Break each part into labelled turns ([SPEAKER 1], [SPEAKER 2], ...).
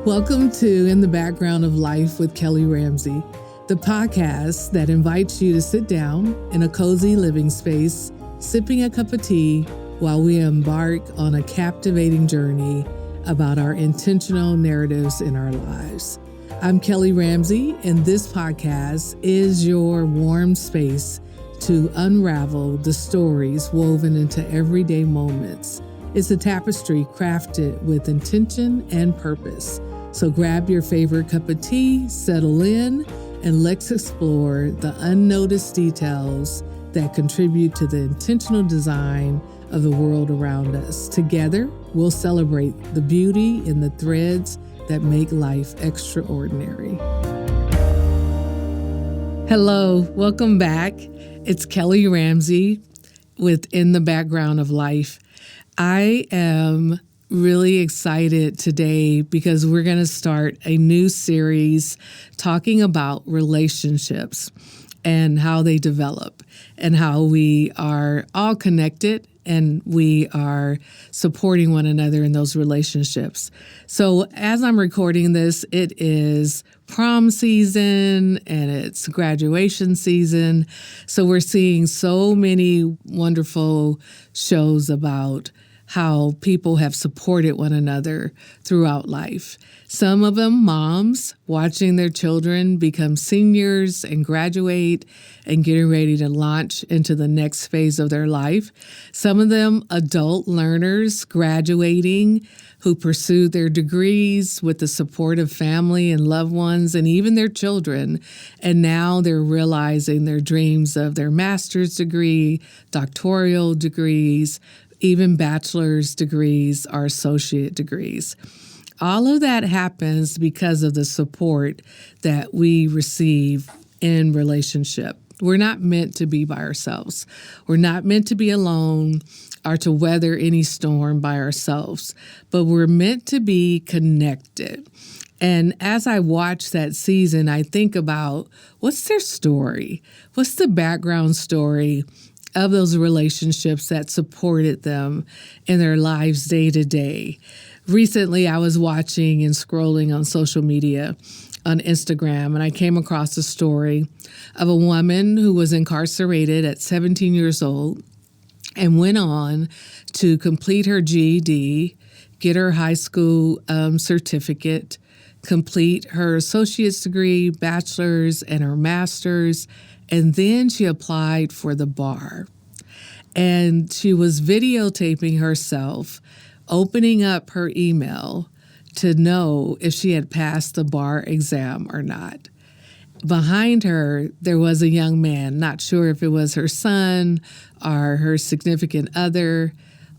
[SPEAKER 1] Welcome to In the Background of Life with Kelly Ramsey, the podcast that invites you to sit down in a cozy living space, sipping a cup of tea while we embark on a captivating journey about our intentional narratives in our lives. I'm Kelly Ramsey, and this podcast is your warm space to unravel the stories woven into everyday moments. It's a tapestry crafted with intention and purpose. So grab your favorite cup of tea, settle in, and let's explore the unnoticed details that contribute to the intentional design of the world around us. Together, we'll celebrate the beauty in the threads that make life extraordinary. Hello, welcome back. It's Kelly Ramsey with In the Background of Life. I am really excited today because we're going to start a new series talking about relationships and how they develop and how we are all connected and we are supporting one another in those relationships. So as I'm recording this, it is prom season and it's graduation season. So we're seeing so many wonderful shows about how people have supported one another throughout life. Some of them moms watching their children become seniors and graduate and getting ready to launch into the next phase of their life. Some of them adult learners graduating who pursued their degrees with the support of family and loved ones and even their children. And now they're realizing their dreams of their master's degree, doctoral degrees, even bachelor's degrees or associate degrees. All of that happens because of the support that we receive in relationship. We're not meant to be by ourselves. We're not meant to be alone or to weather any storm by ourselves, but we're meant to be connected. And as I watch that season, I think about what's their story? What's the background story of those relationships that supported them in their lives day to day? Recently, I was watching and scrolling on social media on Instagram, and I came across a story of a woman who was incarcerated at 17 years old and went on to complete her GED, get her high school certificate, complete her associate's degree, bachelor's, and her master's, and then she applied for the bar. And she was videotaping herself, opening up her email to know if she had passed the bar exam or not. Behind her, there was a young man, not sure if it was her son or her significant other.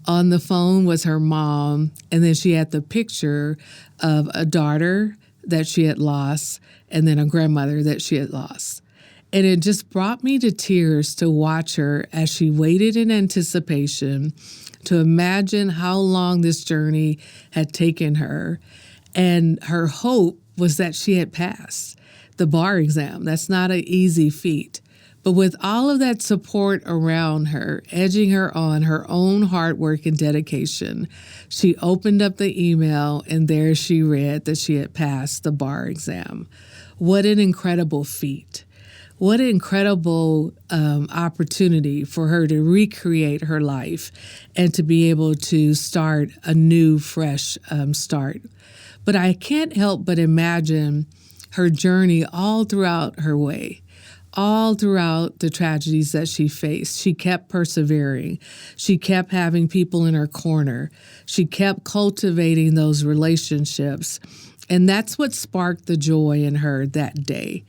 [SPEAKER 1] On the phone was her mom, and then she had the picture of a daughter that she had lost and then a grandmother that she had lost. And it just brought me to tears to watch her as she waited in anticipation to imagine how long this journey had taken her. And her hope was that she had passed the bar exam. That's not an easy feat. But with all of that support around her, edging her on her own hard work and dedication, she opened up the email and there she read that she had passed the bar exam. What an incredible feat. What an incredible opportunity for her to recreate her life and to be able to start a new, fresh start. But I can't help but imagine her journey all throughout her way, all throughout the tragedies that she faced. She kept persevering. She kept having people in her corner. She kept cultivating those relationships. And that's what sparked the joy in her that day.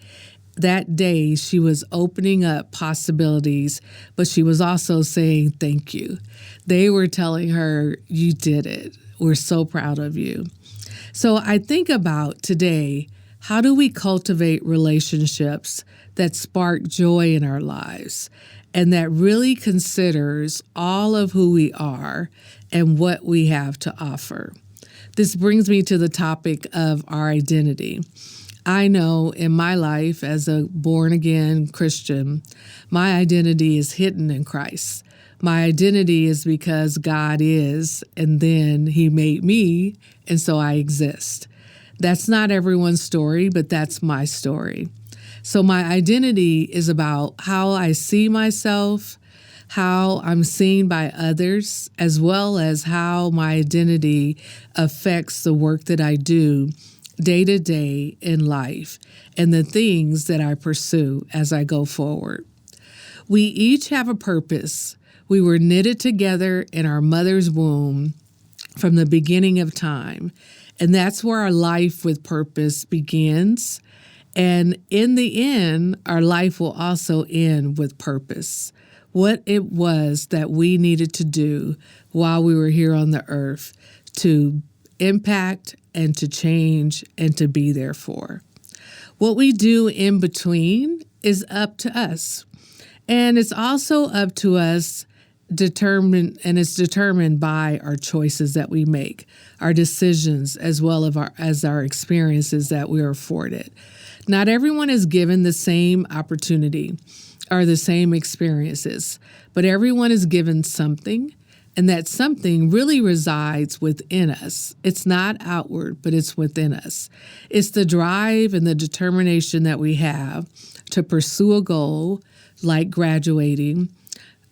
[SPEAKER 1] That day, she was opening up possibilities, but she was also saying thank you. They were telling her, you did it. We're so proud of you. So I think about today, how do we cultivate relationships that spark joy in our lives and that really considers all of who we are and what we have to offer? This brings me to the topic of our identity. I know in my life as a born-again Christian, my identity is hidden in Christ. My identity is because God is, and then He made me, and so I exist. That's not everyone's story, but that's my story. So my identity is about how I see myself, how I'm seen by others, as well as how my identity affects the work that I do day to day in life and the things that I pursue as I go forward. We each have a purpose. We were knitted together in our mother's womb from the beginning of time. And that's where our life with purpose begins. And in the end, our life will also end with purpose. What it was that we needed to do while we were here on the earth to impact and to change and to be there for. What we do in between is up to us. And it's also up to us it's determined by our choices that we make, our decisions, as well as our experiences that we are afforded. Not everyone is given the same opportunity or the same experiences, but everyone is given something, and that something really resides within us. It's not outward, but it's within us. It's the drive and the determination that we have to pursue a goal, like graduating,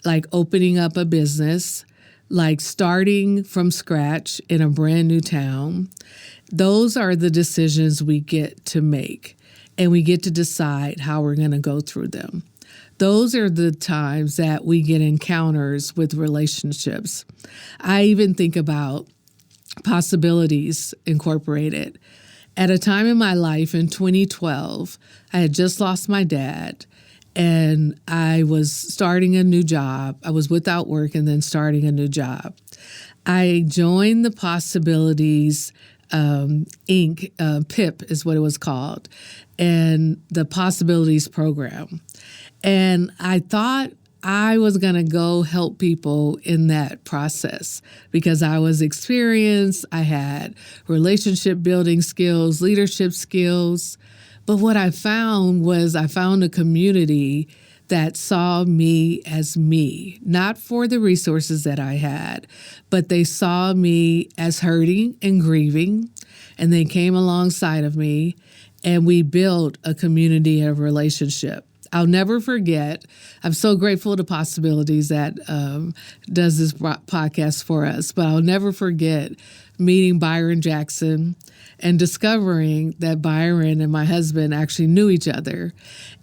[SPEAKER 1] like opening up a business, like starting from scratch in a brand new town. Those are the decisions we get to make, and we get to decide how we're going to go through them. Those are the times that we get encounters with relationships. I even think about Possibilities Incorporated. At a time in my life in 2012, I had just lost my dad, and I was starting a new job. I was without work and then starting a new job. I joined the Possibilities Inc., PIP is what it was called, and the Possibilities Program. And I thought I was going to go help people in that process because I was experienced. I had relationship building skills, leadership skills. But what I found was I found a community that saw me as me, not for the resources that I had, but they saw me as hurting and grieving, and they came alongside of me, and we built a community of relationship. I'll never forget. I'm so grateful to Possibilities that does this podcast for us, but I'll never forget meeting Byron Jackson and discovering that Byron and my husband actually knew each other.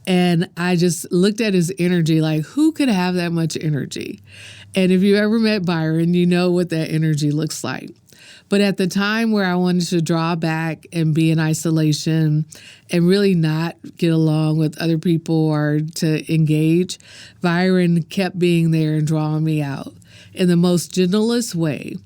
[SPEAKER 1] And I just looked at his energy like, who could have that much energy? And if you ever met Byron, you know what that energy looks like. But at the time where I wanted to draw back and be in isolation and really not get along with other people or to engage, Byron kept being there and drawing me out in the most gentlest way.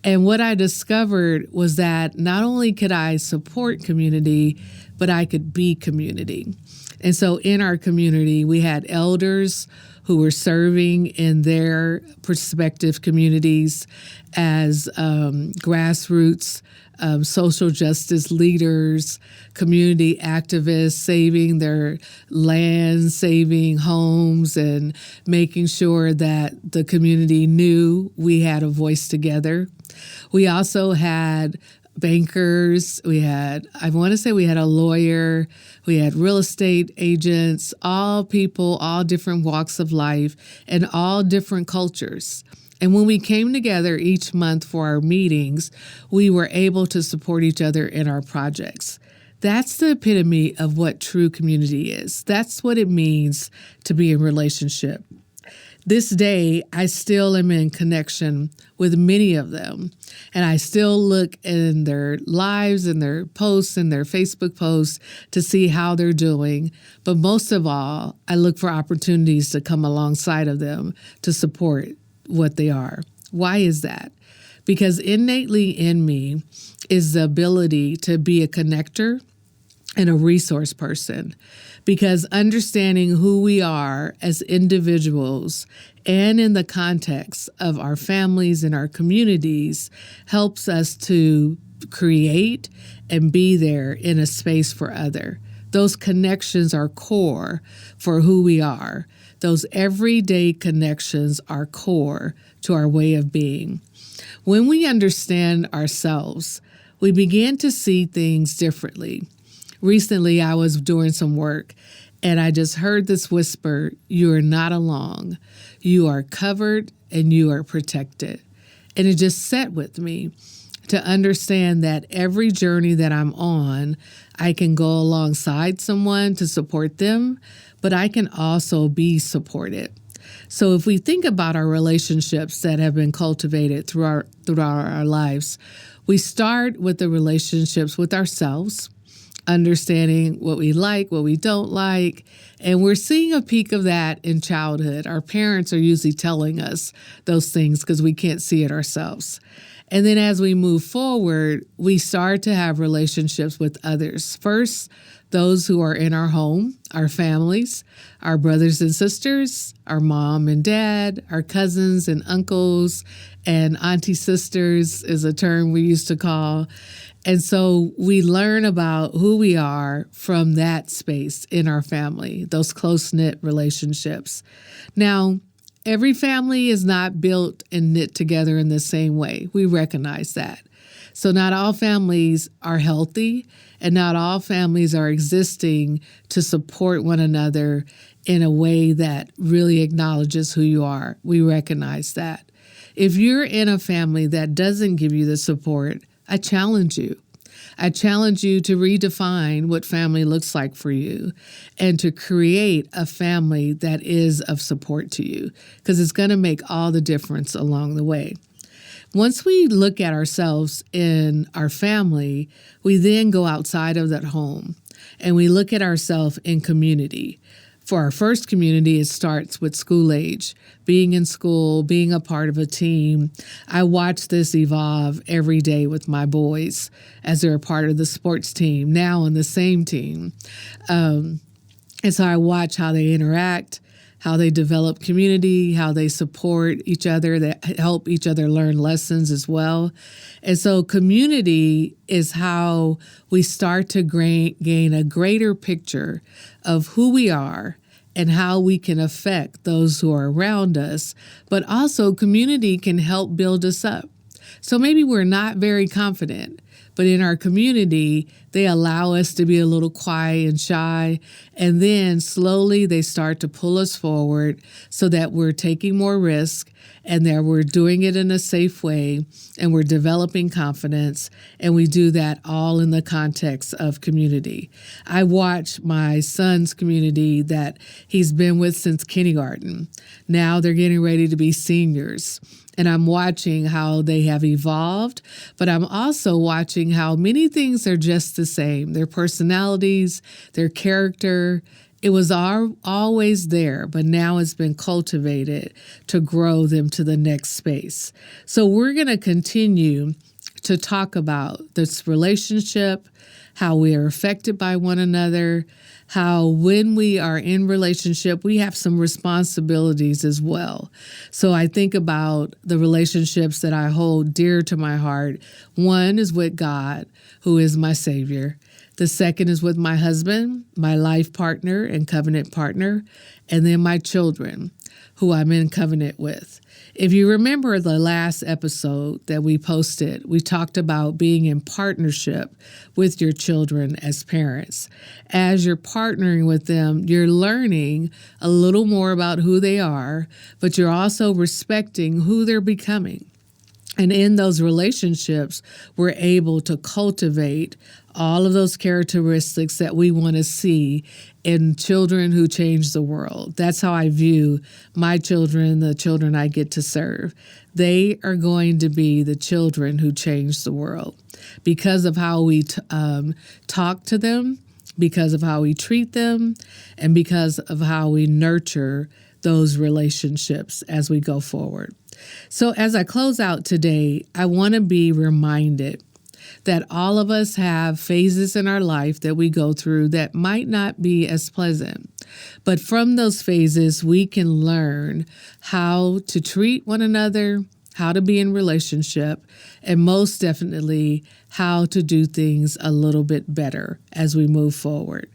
[SPEAKER 1] And what I discovered was that not only could I support community, but I could be community. And so in our community, we had elders who were serving in their prospective communities as grassroots social justice leaders, community activists, saving their land, saving homes, and making sure that the community knew we had a voice together. We also had bankers, we had a lawyer, we had real estate agents, all people, all different walks of life, and all different cultures. And when we came together each month for our meetings, we were able to support each other in our projects. That's the epitome of what true community is. That's what it means to be in relationship. This day, I still am in connection with many of them, and I still look in their lives and their posts and their Facebook posts to see how they're doing. But most of all, I look for opportunities to come alongside of them to support what they are. Why is that? Because innately in me is the ability to be a connector and a resource person. Because understanding who we are as individuals and in the context of our families and our communities helps us to create and be there in a space for other. Those connections are core for who we are. Those everyday connections are core to our way of being. When we understand ourselves, we begin to see things differently. Recently, I was doing some work and I just heard this whisper, "You are not alone. You are covered and you are protected." And it just sat with me to understand that every journey that I'm on, I can go alongside someone to support them, but I can also be supported. So if we think about our relationships that have been cultivated throughout our lives, we start with the relationships with ourselves, understanding what we like, what we don't like, and we're seeing a peak of that in childhood. Our parents are usually telling us those things because we can't see it ourselves. And then as we move forward, we start to have relationships with others. First, those who are in our home, our families, our brothers and sisters, our mom and dad, our cousins and uncles, and auntie sisters is a term we used to call. And so we learn about who we are from that space in our family, those close-knit relationships. Now, every family is not built and knit together in the same way. We recognize that. So not all families are healthy, and not all families are existing to support one another in a way that really acknowledges who you are. We recognize that. If you're in a family that doesn't give you the support, I challenge you. I challenge you to redefine what family looks like for you and to create a family that is of support to you, because it's going to make all the difference along the way. Once we look at ourselves in our family, we then go outside of that home and we look at ourselves in community. For our first community, it starts with school age, being in school, being a part of a team. I watch this evolve every day with my boys as they're a part of the sports team, now on the same team. And so I watch how they interact, how they develop community, how they support each other, that help each other learn lessons as well. And so community is how we start to gain a greater picture of who we are and how we can affect those who are around us, but also community can help build us up. So maybe we're not very confident, but in our community, they allow us to be a little quiet and shy, and then slowly they start to pull us forward so that we're taking more risk and that we're doing it in a safe way and we're developing confidence, and we do that all in the context of community. I watch my son's community that he's been with since kindergarten. Now they're getting ready to be seniors. And I'm watching how they have evolved, but I'm also watching how many things are just the same. Their personalities, their character, it was always there, but now it's been cultivated to grow them to the next space. So we're going to continue to talk about this relationship, how we are affected by one another, how when we are in relationship, we have some responsibilities as well. So I think about the relationships that I hold dear to my heart. One is with God, who is my Savior. The second is with my husband, my life partner and covenant partner, and then my children, who I'm in covenant with. If you remember the last episode that we posted, we talked about being in partnership with your children as parents. As you're partnering with them, you're learning a little more about who they are, but you're also respecting who they're becoming. And in those relationships, we're able to cultivate all of those characteristics that we want to see in children who change the world. That's how I view my children, the children I get to serve. They are going to be the children who change the world because of how we talk to them, because of how we treat them, and because of how we nurture those relationships as we go forward. So as I close out today, I want to be reminded that all of us have phases in our life that we go through that might not be as pleasant. But from those phases, we can learn how to treat one another, how to be in relationship, and most definitely how to do things a little bit better as we move forward.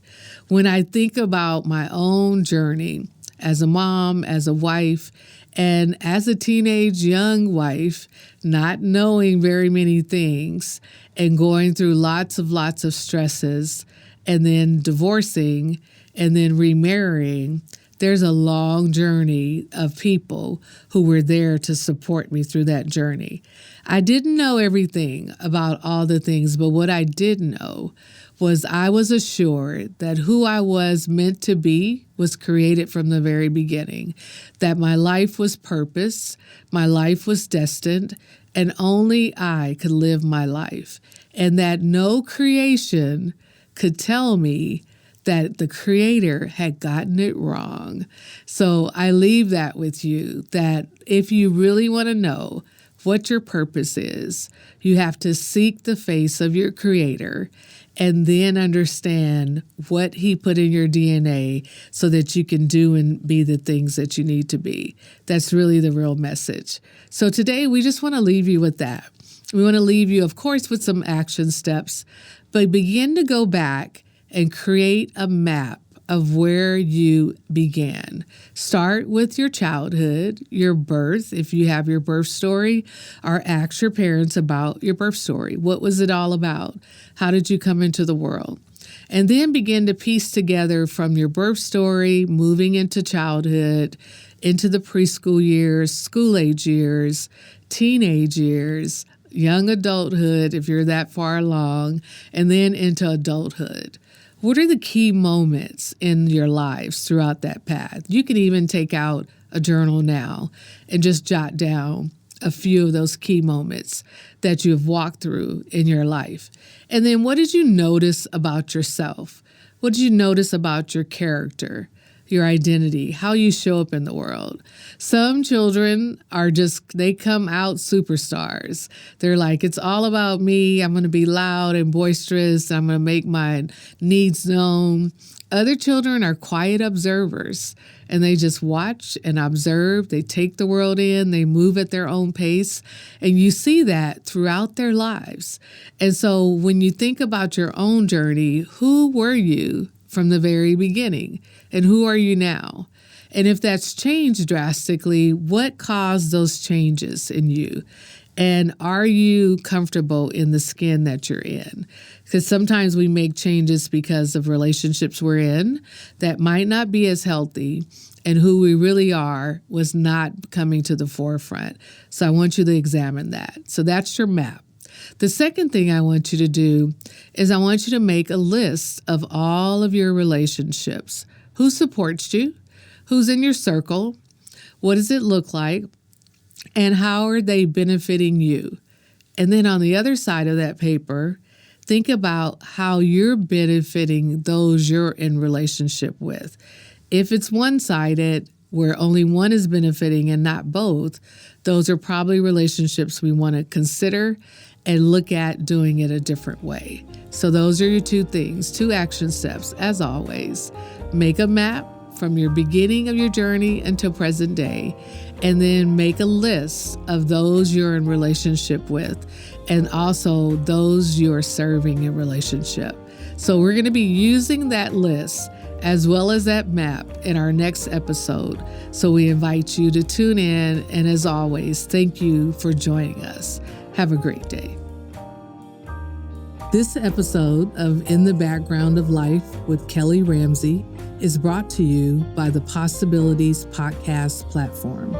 [SPEAKER 1] When I think about my own journey as a mom, as a wife, And as a teenage young wife, not knowing very many things and going through lots of stresses and then divorcing and then remarrying, there's a long journey of people who were there to support me through that journey. I didn't know everything about all the things, but what I did know was I was assured that who I was meant to be was created from the very beginning, that my life was purpose, my life was destined, and only I could live my life, and that no creation could tell me that the Creator had gotten it wrong. So I leave that with you, that if you really want to know what your purpose is, you have to seek the face of your Creator and then understand what He put in your DNA so that you can do and be the things that you need to be. That's really the real message. So today we just want to leave you with that. We want to leave you, of course, with some action steps, but begin to go back and create a map of where you began. Start with your childhood, your birth, if you have your birth story, or ask your parents about your birth story. What was it all about? How did you come into the world? And then begin to piece together from your birth story, moving into childhood, into the preschool years, school age years, teenage years, young adulthood, if you're that far along, and then into adulthood. What are the key moments in your lives throughout that path? You can even take out a journal now and just jot down a few of those key moments that you have walked through in your life. And then what did you notice about yourself? What did you notice about your character, your identity, how you show up in the world? Some children they come out superstars. They're like, it's all about me. I'm going to be loud and boisterous. I'm going to make my needs known. Other children are quiet observers, and they just watch and observe. They take the world in. They move at their own pace. And you see that throughout their lives. And so when you think about your own journey, who were you from the very beginning? And who are you now? And if that's changed drastically, what caused those changes in you? And are you comfortable in the skin that you're in? Because sometimes we make changes because of relationships we're in that might not be as healthy, and who we really are was not coming to the forefront. So I want you to examine that. So that's your map. The second thing I want you to do is I want you to make a list of all of your relationships. Who supports you? Who's in your circle? What does it look like? And how are they benefiting you? And then on the other side of that paper, think about how you're benefiting those you're in relationship with. If it's one-sided, where only one is benefiting and not both, those are probably relationships we want to consider and look at doing it a different way. So those are your two things, two action steps. As always, make a map from your beginning of your journey until present day, and then make a list of those you're in relationship with and also those you're serving in relationship. So we're going to be using that list as well as that map in our next episode. So we invite you to tune in, and as always, thank you for joining us. Have a great day. This episode of In the Background of Life with Kelly Ramsey is brought to you by the Possibilities Podcast platform.